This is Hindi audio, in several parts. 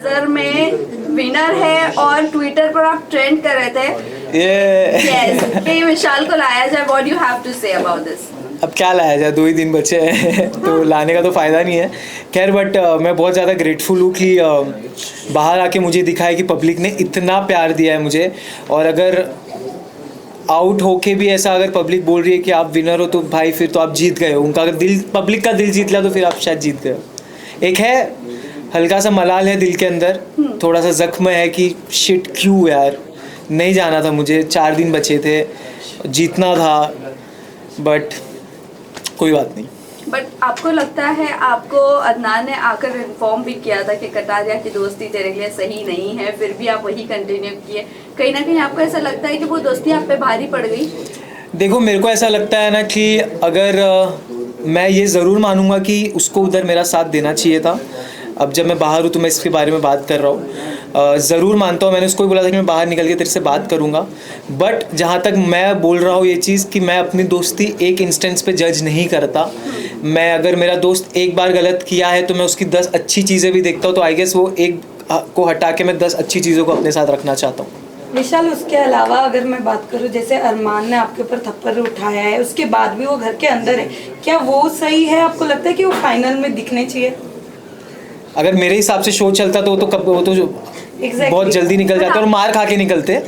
नजर में विनर है और ट्विटर पर आप ट्रेंड कर रहे थे यस कि विशाल को लाया जाए। What do you have to say about this? अब क्या लाया जाए, 2 ही दिन बचे हैं तो लाने का तो फ़ायदा नहीं है। खैर बट मैं बहुत ज़्यादा ग्रेटफुल हूँ कि बाहर आके मुझे दिखा है कि पब्लिक ने इतना प्यार दिया है मुझे। और अगर आउट होके भी ऐसा अगर पब्लिक बोल रही है कि आप विनर हो तो भाई फिर तो आप जीत गए हो। उनका अगर दिल, पब्लिक का दिल जीत लिया तो फिर आप शायद जीत गए हो। एक है हल्का सा मलाल है दिल के अंदर, थोड़ा सा जख्म है कि शिट क्यों यार, नहीं जाना था मुझे, 4 दिन बचे थे, जीतना था, बट कोई बात नहीं। बट आपको लगता है आपको अदनान ने आकर इन्फॉर्म भी किया था कि कटारिया की दोस्ती तेरे लिए सही नहीं है, फिर भी आप वही कंटिन्यू किए। कहीं ना कहीं आपको ऐसा लगता है कि वो दोस्ती आप पे भारी पड़ गई? देखो मेरे को ऐसा लगता है ना कि अगर मैं ये ज़रूर मानूंगा कि उसको उधर मेरा साथ देना चाहिए था। अब जब मैं बाहर हूँ तो मैं इसके बारे में बात कर रहा हूँ, ज़रूर मानता हूँ। मैंने उसको भी बोला था कि मैं बाहर निकल के तेरे से बात करूँगा। बट जहाँ तक मैं बोल रहा हूँ ये चीज़ कि मैं अपनी दोस्ती एक इंस्टेंस पे जज नहीं करता। मैं अगर मेरा दोस्त एक बार गलत किया है तो मैं उसकी 10 अच्छी चीज़ें भी देखता हूँ। तो आई गेस वो एक को हटा के मैं 10 अच्छी चीज़ों को अपने साथ रखना चाहता हूँ। विशाल, उसके अलावा अगर मैं बात करूं, जैसे अरमान ने आपके ऊपर थप्पड़ उठाया है, उसके बाद भी वो घर के अंदर है, क्या वो सही है? आपको लगता है कि वो फाइनल में दिखने चाहिए? अगर मेरे हिसाब से शो चलता तो वो तो बहुत जल्दी निकल जाते और मार खा के निकलते।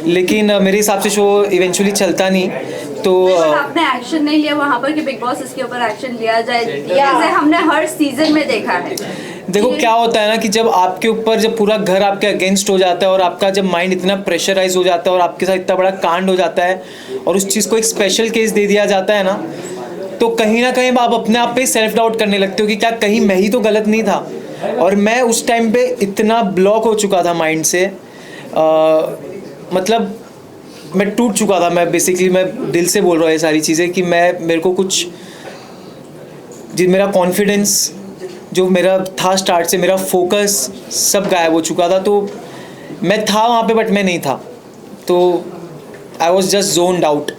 लेकिन मेरे हिसाब से शो इवेंचुअली चलता नहीं। तो आपने एक्शन नहीं लिया वहाँ पर कि बिग बॉस इसके ऊपर एक्शन लिया जाए, जैसे हमने हर सीजन में देखा है। देखो क्या होता है ना कि जब आपके ऊपर, जब पूरा घर आपके अगेंस्ट हो जाता है और आपका जब माइंड इतना प्रेशराइज हो जाता है और आपके साथ इतना बड़ा कांड हो जाता है और उस चीज़ को एक स्पेशल केस दे दिया जाता है ना, तो कहीं ना कहीं आप अपने आप पे सेल्फ डाउट करने लगते हो कि क्या कहीं मैं ही तो गलत नहीं था। और मैं उस टाइम पे इतना ब्लॉक हो चुका था माइंड से, मतलब मैं टूट चुका था। मैं बेसिकली मैं दिल से बोल रहा हूँ ये सारी चीज़ें कि मेरे को कुछ मेरा कॉन्फिडेंस जो मेरा था स्टार्ट से, मेरा फोकस सब गायब हो चुका था। तो मैं था वहाँ पे बट मैं नहीं था, तो I was just zoned out.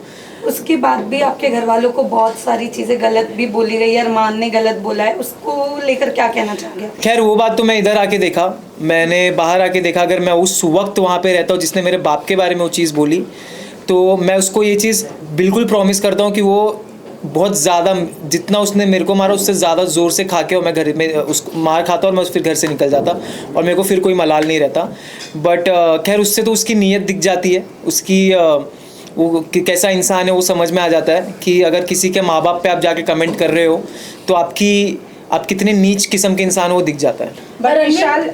उसके बाद भी आपके घर वालों को बहुत सारी चीज़ें गलत भी बोली गई है, अरमान ने गलत बोला है, उसको लेकर क्या कहना चाहोगे? खैर वो बात तो मैं इधर आके देखा, मैंने बाहर आके देखा। अगर मैं उस वक्त वहाँ पे रहता हूँ जिसने मेरे बाप के बारे में वो चीज़ बोली, तो मैं उसको ये चीज़ बिल्कुल प्रॉमिस करता हूँ कि वो बहुत ज़्यादा, जितना उसने मेरे को मारा उससे ज़्यादा ज़ोर से खा के और मैं घर में उसको मार खाता और मैं फिर घर से निकल जाता और मेरे को फिर कोई मलाल नहीं रहता। बट खैर उससे तो उसकी नीयत दिख जाती है, उसकी वो कैसा इंसान है वो समझ में आ जाता है कि अगर किसी के माँ बाप पे आप जाके कमेंट कर रहे हो तो आप कितने नीच किस्म के इंसान हो वो दिख जाता है। पर विशाल,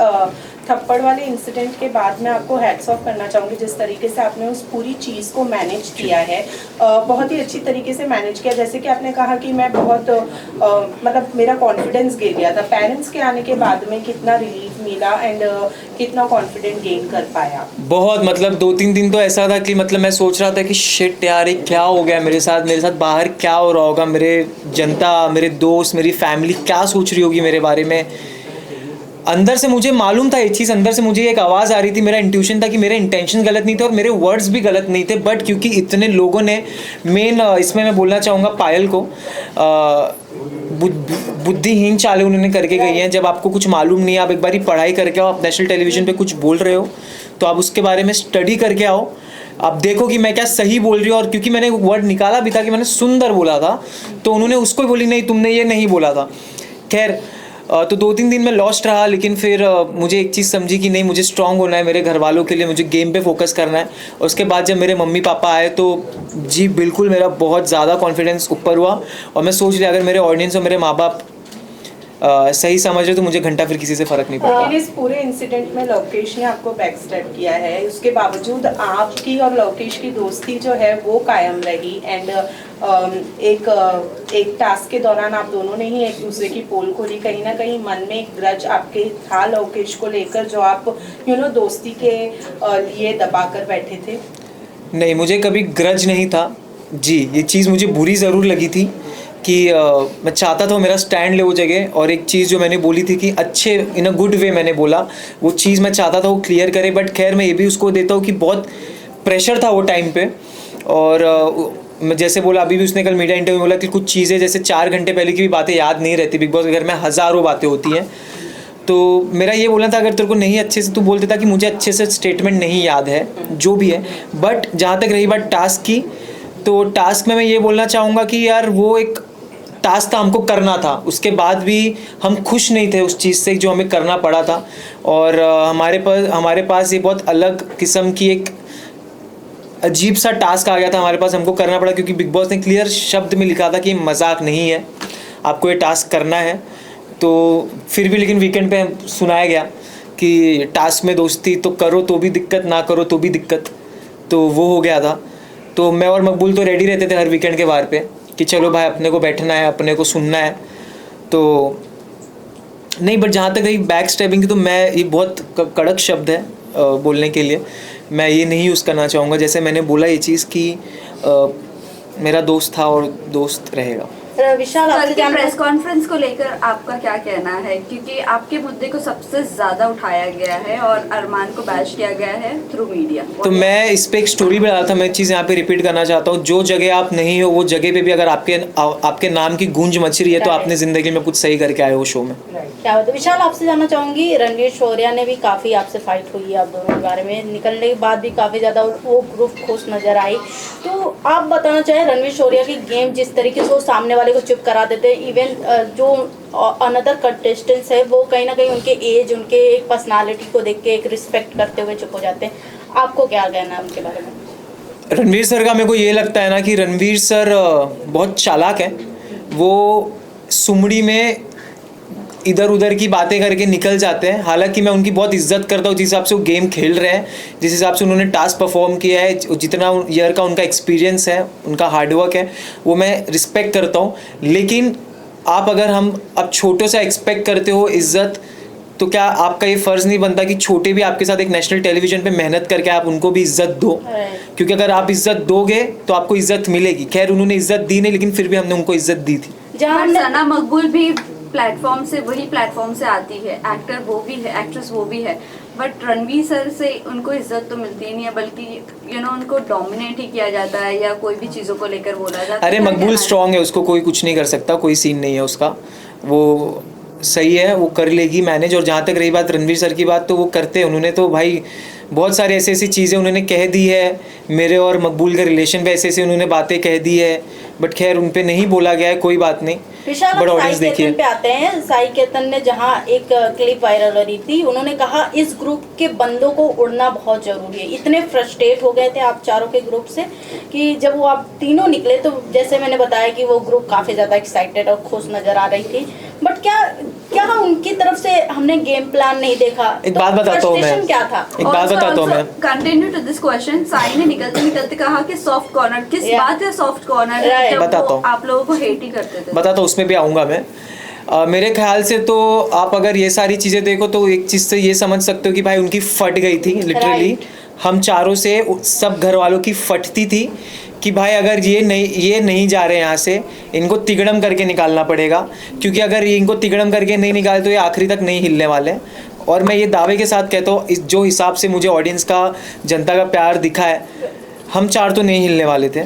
थप्पड़ वाले इंसिडेंट के बाद मैं आपको हैट्स ऑफ करना चाहूँगी जिस तरीके से आपने उस पूरी चीज़ को मैनेज किया है, बहुत ही अच्छी तरीके से मैनेज किया। जैसे कि आपने कहा कि मैं बहुत मतलब मेरा कॉन्फिडेंस गिर गया था, पेरेंट्स के आने के बाद में कितना रिलीफ मिला एंड कितना कॉन्फिडेंट गेन कर पाया? बहुत, मतलब 2-3 दिन तो ऐसा था कि मतलब मैं सोच रहा था कि शिट यार ये क्या हो गया मेरे साथ बाहर क्या हो रहा होगा, मेरे जनता, मेरे दोस्त, मेरी फैमिली क्या सोच रही होगी मेरे बारे में। अंदर से मुझे मालूम था ये चीज़, अंदर से मुझे एक आवाज़ आ रही थी, मेरा इंट्यूशन था कि मेरे इंटेंशन गलत नहीं थे और मेरे वर्ड्स भी गलत नहीं थे। बट क्योंकि इतने लोगों ने, मेन इसमें मैं बोलना चाहूँगा पायल को, बुद्धिहीन चालें उन्होंने करके गई हैं। जब आपको कुछ मालूम नहीं है, आप एक बारी पढ़ाई करके आओ, आप नेशनल टेलीविज़न पे कुछ बोल रहे हो तो आप उसके बारे में स्टडी करके आओ, आप देखो कि मैं क्या सही बोल रही हूँ। और क्योंकि मैंने वर्ड निकाला भी था कि मैंने सुंदर बोला था, तो उन्होंने उसको बोली नहीं तुमने ये नहीं बोला था। खैर तो 2-3 दिन में लॉस्ट रहा, लेकिन फिर मुझे एक चीज़ समझी कि नहीं, मुझे स्ट्रांग होना है मेरे घर वालों के लिए, मुझे गेम पे फोकस करना है। और उसके बाद जब मेरे मम्मी पापा आए तो जी बिल्कुल मेरा बहुत ज़्यादा कॉन्फिडेंस ऊपर हुआ और मैं सोच लिया अगर मेरे ऑडियंस और मेरे माँ बाप सही समझ रहे तो मुझे घंटा फिर किसी से फ़र्क नहीं पड़ता। इस पूरे इंसिडेंट में लवकेश ने आपको बैक स्टेप किया है, उसके बावजूद आपकी और लवकेश की दोस्ती जो है वो कायम रही एंड एक टास्क के दौरान आप दोनों ने ही एक दूसरे की पोल खोली। कहीं ना कहीं मन में एक ग्रज आपके था लवकेश को लेकर जो आप दोस्ती के लिए दबा कर बैठे थे? नहीं, मुझे कभी ग्रज नहीं था जी। ये चीज़ मुझे बुरी ज़रूर लगी थी कि मैं चाहता था मेरा स्टैंड ले वो जगह, और एक चीज़ जो मैंने बोली थी कि अच्छे इन अ गुड वे मैंने बोला, वो चीज़ मैं चाहता था वो क्लियर करे। बट खैर मैं ये भी उसको देता हूँ कि बहुत प्रेशर था वो टाइम पे। और मैं जैसे बोला, अभी भी उसने कल मीडिया इंटरव्यू में बोला कि कुछ चीज़ें जैसे 4 घंटे पहले की भी बातें याद नहीं रहती। बिग बॉस के घर में हज़ारों बातें होती हैं, तो मेरा ये बोलना था, अगर तेरे को नहीं अच्छे से तू बोल देता कि मुझे अच्छे से स्टेटमेंट नहीं याद है जो भी है, बट जहाँ तक रही बात टास्क की, तो टास्क में मैं ये बोलना चाहूँगा कि यार वो एक टास्क था, हमको करना था, उसके बाद भी हम खुश नहीं थे उस चीज़ से जो हमें करना पड़ा था। और हमारे पास ये बहुत अलग किस्म की एक अजीब सा टास्क आ गया था हमारे पास, हमको करना पड़ा, क्योंकि बिग बॉस ने क्लियर शब्द में लिखा था कि मजाक नहीं है, आपको ये टास्क करना है। तो फिर भी लेकिन वीकेंड पे सुनाया गया कि टास्क में दोस्ती तो करो तो भी दिक्कत, ना करो तो भी दिक्कत, तो वो हो गया था। तो मैं और मकबूल तो रेडी रहते थे हर वीकेंड के बार पे कि चलो भाई अपने को बैठना है, अपने को सुनना है। तो नहीं, बट जहाँ तक रही बैक स्टैबिंग की, तो मैं ये बहुत कड़क शब्द है बोलने के लिए, मैं ये नहीं यूज़ करना चाहूँगा। जैसे मैंने बोला ये चीज़ कि मेरा दोस्त था और दोस्त रहेगा। विशाल, आपसे जानना प्रेस कॉन्फ्रेंस को लेकर आपका क्या कहना है, क्योंकि आपके मुद्दे को सबसे ज्यादा उठाया गया है और अरमान को बैश किया गया है थ्रू मीडिया। तो मैं इस पे एक स्टोरी भी डाला था, मैं चीज़ यहाँ पे रिपीट करना चाहता हूँ, जो जगह आप नहीं हो वो जगह पे भी अगर आपके नाम की गूंज मच रही है तो आपने ज़िंदगी में कुछ सही करके आए हो शो में। क्या होता है विशाल, आपसे जानना चाहूंगी, रणवीर शौर्या ने भी काफ़ी आपसे फाइट हुई है आप दोनों के बारे में, निकलने के बाद भी काफ़ी ज़्यादा वो ग्रुप खुश नज़र आई। तो आप बताना चाहें रणवीर शौर्या की गेम जिस तरीके से वो सामने वाले को चुप करा देते हैं, इवन जो अनदर कंटेस्टेंट्स है वो कहीं ना कहीं उनके एज, उनके एक पर्सनालिटी को देख के एक रिस्पेक्ट करते हुए चुप हो जाते हैं, आपको क्या कहना है उनके बारे में? रणवीर सर का मेरे को ये लगता है ना कि रणवीर सर बहुत चालाक है, वो सुमड़ी में इधर उधर की बातें करके निकल जाते हैं। हालांकि मैं उनकी बहुत इज्जत करता हूँ जिस हिसाब से वो गेम खेल रहे हैं, जिस हिसाब से उन्होंने टास्क परफॉर्म किया है, जितना ईयर का उनका एक्सपीरियंस है, उनका हार्डवर्क है, वो मैं रिस्पेक्ट करता हूँ। लेकिन आप अगर हम अब छोटों से एक्सपेक्ट करते हो इज्जत, तो क्या आपका ये फ़र्ज़ नहीं बनता कि छोटे भी आपके साथ एक नेशनल टेलीविज़न पे मेहनत करके आप उनको भी इज्जत दो? क्योंकि अगर आप इज्जत दोगे तो आपको इज्जत मिलेगी। खैर उन्होंने इज्जत दी नहीं, लेकिन फिर भी हमने उनको इज्जत दी थी। जहाँ सना मकबूल भी प्लेटफॉर्म से, वही प्लेटफॉर्म से आती है, एक्टर वो भी है, एक्ट्रेस वो भी है, बट रणवीर सर से उनको इज्जत तो मिलती ही नहीं है, बल्कि उनको डोमिनेट ही किया जाता है या कोई भी चीज़ों को लेकर बोला जाता है। अरे मकबूल स्ट्रांग है, उसको कोई कुछ नहीं कर सकता, कोई सीन नहीं है उसका, वो सही है, वो कर लेगी मैनेज। और जहाँ तक रही बात रणवीर सर की बात, तो वो करते हैं, उन्होंने तो भाई बहुत सारी ऐसी ऐसी चीज़ें उन्होंने कह दी है, मेरे और मकबूल के रिलेशन पे ऐसे ऐसे उन्होंने बातें कह दी है, बट खैर उन पे नहीं बोला गया है, कोई बात नहीं। विशाल, बट साई ऑडियंस देखिए केतन पे आते हैं। साई केतन ने जहां एक क्लिप वायरल हो रही थी, उन्होंने कहा इस ग्रुप के बंदों को उड़ना बहुत जरूरी है। इतने फ्रस्ट्रेट हो गए थे आप चारों के ग्रुप से कि जब वो आप तीनों निकले, तो जैसे मैंने बताया कि वो ग्रुप काफी ज्यादा एक्साइटेड और खुश नजर आ रही थी, बट क्या उनकी तरफ से हमने गेम प्लान नहीं देखा? एक बात बताता हूँ मैं, क्या था? एक बात बताता हूँ मैं, continue to this question. Sai ने निकलते निकलते कहा कि सॉफ्ट कॉर्नर, किस बात है सॉफ्ट कॉर्नर? Right. बताता हूँ, आप लोगों को हेट ही करते थे। बताता हूँ, उसमें भी आऊँगा मैं। मेरे ख्याल से तो आप अगर ये सारी चीज़ें देखो तो एक चीज़ से ये समझ सकते हो कि भाई उनकी फट गई थी लिटरली। हम चारों से, सब घर वालों की फटती थी कि भाई अगर ये नहीं जा रहे यहाँ से, इनको तिगड़म करके निकालना पड़ेगा, क्योंकि अगर इनको तिगड़म करके नहीं निकाले तो ये आखिरी तक नहीं हिलने वाले। और मैं ये दावे के साथ कहता हूँ, जो हिसाब से मुझे ऑडियंस का, जनता का प्यार दिखा है, हम चार तो नहीं हिलने वाले थे,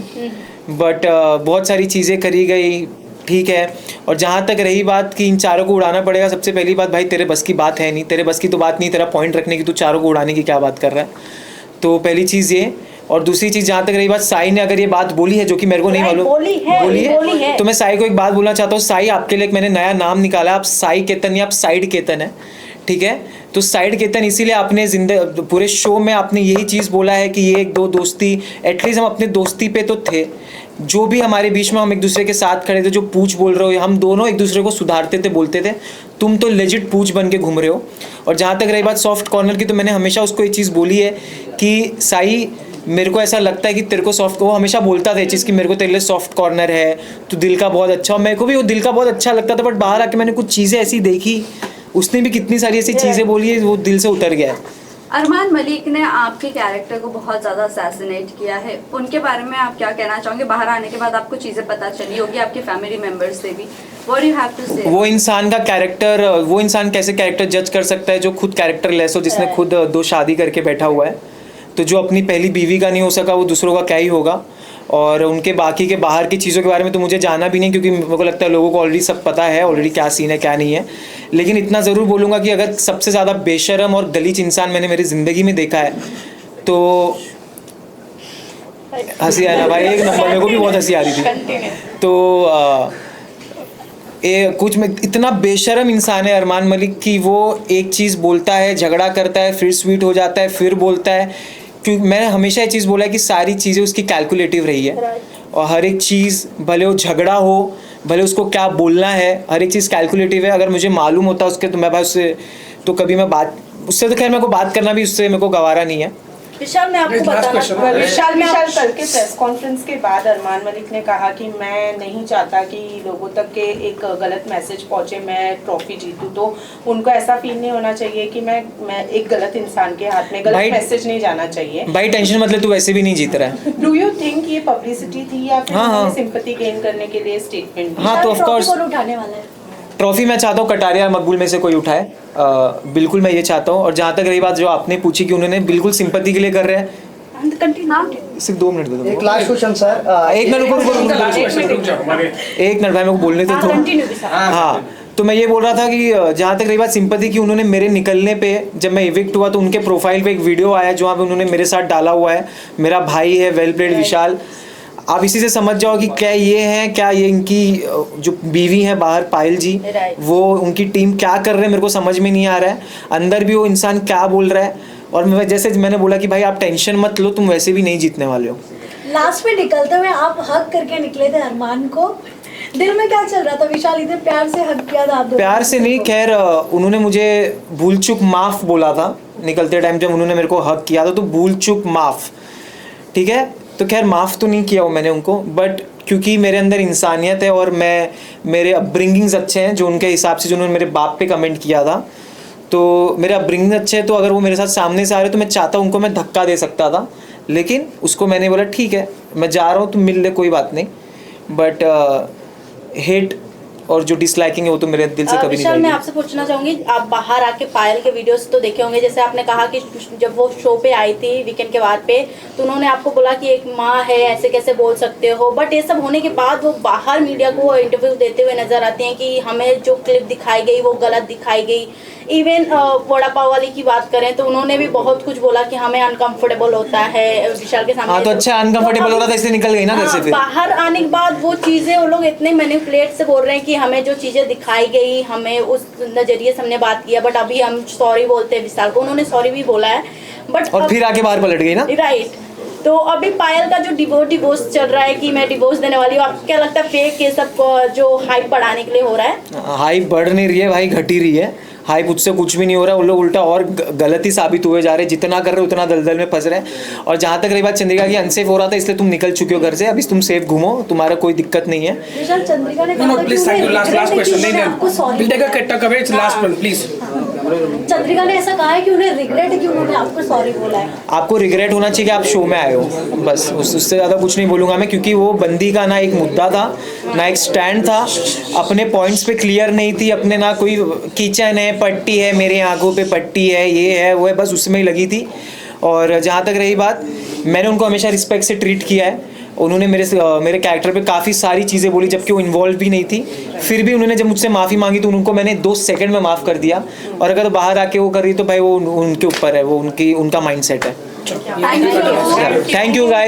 बट बहुत सारी चीज़ें करी गई, ठीक है। और जहाँ तक रही बात कि इन चारों को उड़ाना पड़ेगा, सबसे पहली बात भाई तेरे बस की बात है नहीं, तेरे बस की तो बात नहीं, तेरा पॉइंट रखने की, तू चारों को उड़ाने की क्या बात कर रहा है? तो पहली चीज़ ये। और दूसरी चीज़ जहाँ तक रही बात, साई ने अगर ये बात बोली है जो कि मेरे को नहीं मालूम, बोली है, तो मैं साई को एक बात बोलना चाहता हूँ। साई, आपके लिए मैंने नया नाम निकाला, आप साई केतन या आप साइड केतन है, ठीक है? तो साइड केतन इसीलिए आपने पूरे शो में आपने यही चीज़ बोला है कि ये एक दो दोस्ती, एटलीस्ट हम अपने दोस्ती पे तो थे, जो भी हमारे बीच में हम एक दूसरे के साथ खड़े थे, जो पूछ बोल रहे हो, हम दोनों एक दूसरे को सुधारते थे, बोलते थे। तुम तो लेजिट पूछ बन के घूम रहे हो। और जहाँ तक रही बात सॉफ्ट कॉर्नर की, तो मैंने हमेशा उसको ये चीज़ बोली है कि साई, मेरे को ऐसा लगता है कि तेरे को सॉफ्ट, वो हमेशा बोलता था ये चीज़ कि मेरे को तेरे लिए सॉफ्ट कॉर्नर है, तो दिल का बहुत अच्छा। और मेरे को भी वो दिल का बहुत अच्छा लगता था, बट बाहर आके मैंने कुछ चीज़ें ऐसी देखी, उसने भी कितनी सारी ऐसी चीज़ें बोली है, वो दिल से उतर गया है। अरमान मलिक ने आपके कैरेक्टर को बहुत ज़्यादा असैसिनेट किया है, उनके बारे में आप क्या कहना चाहोगे? बाहर आने के बाद आपको चीज़ें पता चली होगी, आपके फैमिली मेंबर्स से भी। What do you have to say? वो इंसान का कैरेक्टर, वो इंसान कैसे कैरेक्टर जज कर सकता है जो खुद कैरेक्टर लेस हो, जिसने खुद 2 शादी करके बैठा हुआ है? तो जो अपनी पहली बीवी का नहीं हो सका, वो दूसरों का क्या ही होगा? और उनके बाकी के बाहर की चीज़ों के बारे में तो मुझे जाना भी नहीं, क्योंकि मेरे को लगता है लोगों को ऑलरेडी सब पता है ऑलरेडी क्या सीन है क्या नहीं है। लेकिन इतना ज़रूर बोलूँगा कि अगर सबसे ज़्यादा बेशरम और गलीच इंसान मैंने मेरी ज़िंदगी में देखा है तो हंसी आया ना भाई, एक नंबर, मेरे को भी बहुत हंसी आ रही थी। तो कुछ में इतना बेशरम इंसान है अरमान मलिक कि वो एक चीज़ बोलता है, झगड़ा करता है, फिर स्वीट हो जाता है, फिर बोलता है। क्योंकि मैंने हमेशा ये चीज़ बोला है कि सारी चीज़ें उसकी कैलकुलेटिव रही है और हर एक चीज़, भले वो झगड़ा हो, भले उसको क्या बोलना है, हर एक चीज़ कैलकुलेटिव है। अगर मुझे मालूम होता उसके तो मैं भाई उससे तो कभी मैं बात उससे तो खैर मेरे को बात करना भी उससे मेरे को गवारा नहीं है। विशाल, मैं आपको बताना विशाल कल के प्रेस कॉन्फ्रेंस के बाद अरमान मलिक ने कहा कि मैं नहीं चाहता कि लोगों तक के एक गलत मैसेज पहुंचे, मैं ट्रॉफी जीतूं, तो उनको ऐसा फील नहीं होना चाहिए कि मैं एक गलत इंसान के हाथ में, गलत मैसेज नहीं जाना चाहिए। भाई टेंशन मतलब तू वैसे भी नहीं जीत रहा है। डू यू थिंक ये पब्लिसिटी थी या फिर सिंपैथी गेन करने के लिए स्टेटमेंट? हाँ तो ऑफ कोर्स उठाने वाला है ट्रॉफी मैं चाहता हूँ कटारिया मकबूल में से कोई उठाए, बिल्कुल मैं ये चाहता हूँ। और जहाँ तक रही बात जो आपने पूछी कि उन्होंने बिल्कुल सिंपत्ति के लिए कर रहे हैं, सिर्फ 2 मिनट दे दो। एक लास्ट क्वेश्चन सर, एक मिनट भाई, मेरे को बोलने दो तो। हाँ तो मैं ये बोल रहा था कि जहाँ तक रही बात सिंपत्ति की, उन्होंने मेरे निकलने पे जब मैं इविक्ट हुआ तो उनके प्रोफाइल पे एक वीडियो आया जहाँ पे उन्होंने मेरे साथ डाला हुआ है, मेरा भाई है वेल प्लेड विशाल। आप इसी से समझ जाओ कि क्या ये हैं, क्या ये इनकी जो बीवी हैं बाहर पायल जी, वो उनकी टीम क्या कर रहे हैं मेरे को समझ में नहीं आ रहा है। अंदर भी वो इंसान क्या बोल रहा है। और मैं जैसे मैंने बोला कि भाई आप टेंशन मत लो, तुम वैसे भी नहीं जीतने वाले हो। लास्ट में निकलते हुए आप हक करके निकले थे अरमान को, दिल में क्या चल रहा था? विशाल इतने प्यार से हक किया था आप दोनों। प्यार से नहीं, खैर उन्होंने मुझे भूल चूक माफ़ बोला था निकलते टाइम जब उन्होंने मेरे को हक किया था, तो भूल चूक माफ़, ठीक है। तो खैर माफ़ तो नहीं किया हो मैंने उनको, बट क्योंकि मेरे अंदर इंसानियत है और मेरे अपब्रिंगिंग्स अच्छे हैं जो उनके हिसाब से, जो उन्होंने मेरे बाप पे कमेंट किया था, तो मेरे अपब्रिंगिंग अच्छे हैं। तो अगर वो मेरे साथ सामने से आ रहे तो मैं चाहता उनको मैं धक्का दे सकता था, लेकिन उसको मैंने बोला ठीक है मैं जा रहा हूँ, तुम मिल ले कोई बात नहीं। बट हेट और जो डिसलाइकिंग है वो तो मेरे दिल से कभी नहीं विशाल, मैं आपसे पूछना चाहूंगी, आप बाहर आके पायल के वीडियोस तो देखे होंगे, जैसे आपने कहा कि जब वो शो पे आई थी वीकेंड के बाद पे, तो उन्होंने आपको बोला कि एक माँ है, ऐसे कैसे बोल सकते हो। बट ये सब होने के बाद वो बाहर मीडिया को इंटरव्यू देते हुए नजर आती हैं कि हमें जो क्लिप दिखाई गई वो गलत दिखाई गई। इवन वड़ा पाव वाली की बात करें तो उन्होंने भी बहुत कुछ बोला कि हमें अनकंफर्टेबल होता है विशाल के सामने। हाँ तो अच्छा अनकंफर्टेबल हो रहा था इसलिए निकल गई ना घर से। फिर बाहर आने के बाद वो चीजें वो लोग इतने मैनिपुलेट से बोल रहे हैं कि हमें जो चीजें दिखाई गई हमें उस नजरिए से हमने बात किया, बट अभी हम सॉरी बोलते हैं विशाल को, उन्होंने सॉरी भी बोला है बट और फिर आके बाहर पलट गई ना। राइट। तो अभी पायल का जो डिवोर्स चल रहा है कि मैं डिवोर्स देने वाली हूँ, आपको क्या लगता है फेक ये सब जो हाइप बढ़ाने के लिए हो रहा है? हाइप बढ़ नहीं रही है भाई, घट ही रही है। हाइप उससे कुछ भी नहीं हो रहा है, उन लोग उल्टा और गलत ही साबित हुए जा रहे हैं। जितना कर रहे हो उतना दलदल में फंस रहे हैं। और जहाँ तक रही बात चंद्रिका की, अनसेफ हो रहा था इसलिए तुम निकल चुके हो घर से, अभी तुम सेफ घूमो, तुम्हारा कोई दिक्कत नहीं है। विशाल, चंद्रिका ने No, please, thank you. Last question. नहीं, we'll take a coverage. Last one, please. Chandrika ने ऐसा कहा है कि उन्हें रिग्रेट है कि उन्होंने आपको सॉरी बोला है। आपको रिग्रेट होना चाहिए कि आप शो में आए हो, बस उससे ज़्यादा कुछ नहीं बोलूँगा मैं, क्योंकि वो बंदी का ना एक मुद्दा था ना एक स्टैंड था, अपने पॉइंट्स पे क्लियर नहीं थी, अपने ना कोई किचन है, पट्टी है, मेरे आंखों पे पट्टी है, ये है वो है, बस उसमें ही लगी थी। और जहाँ तक रही बात, मैंने उनको हमेशा रिस्पेक्ट से ट्रीट किया है। उन्होंने मेरे कैरेक्टर पे काफ़ी सारी चीज़ें बोली जबकि वो इन्वॉल्व भी नहीं थी, फिर भी उन्होंने जब मुझसे माफ़ी मांगी तो उनको मैंने 2 सेकंड में माफ़ कर दिया। और अगर बाहर आके वो कर रही तो भाई वो उनके ऊपर है, वो उनका माइंडसेट है। Thank you guys.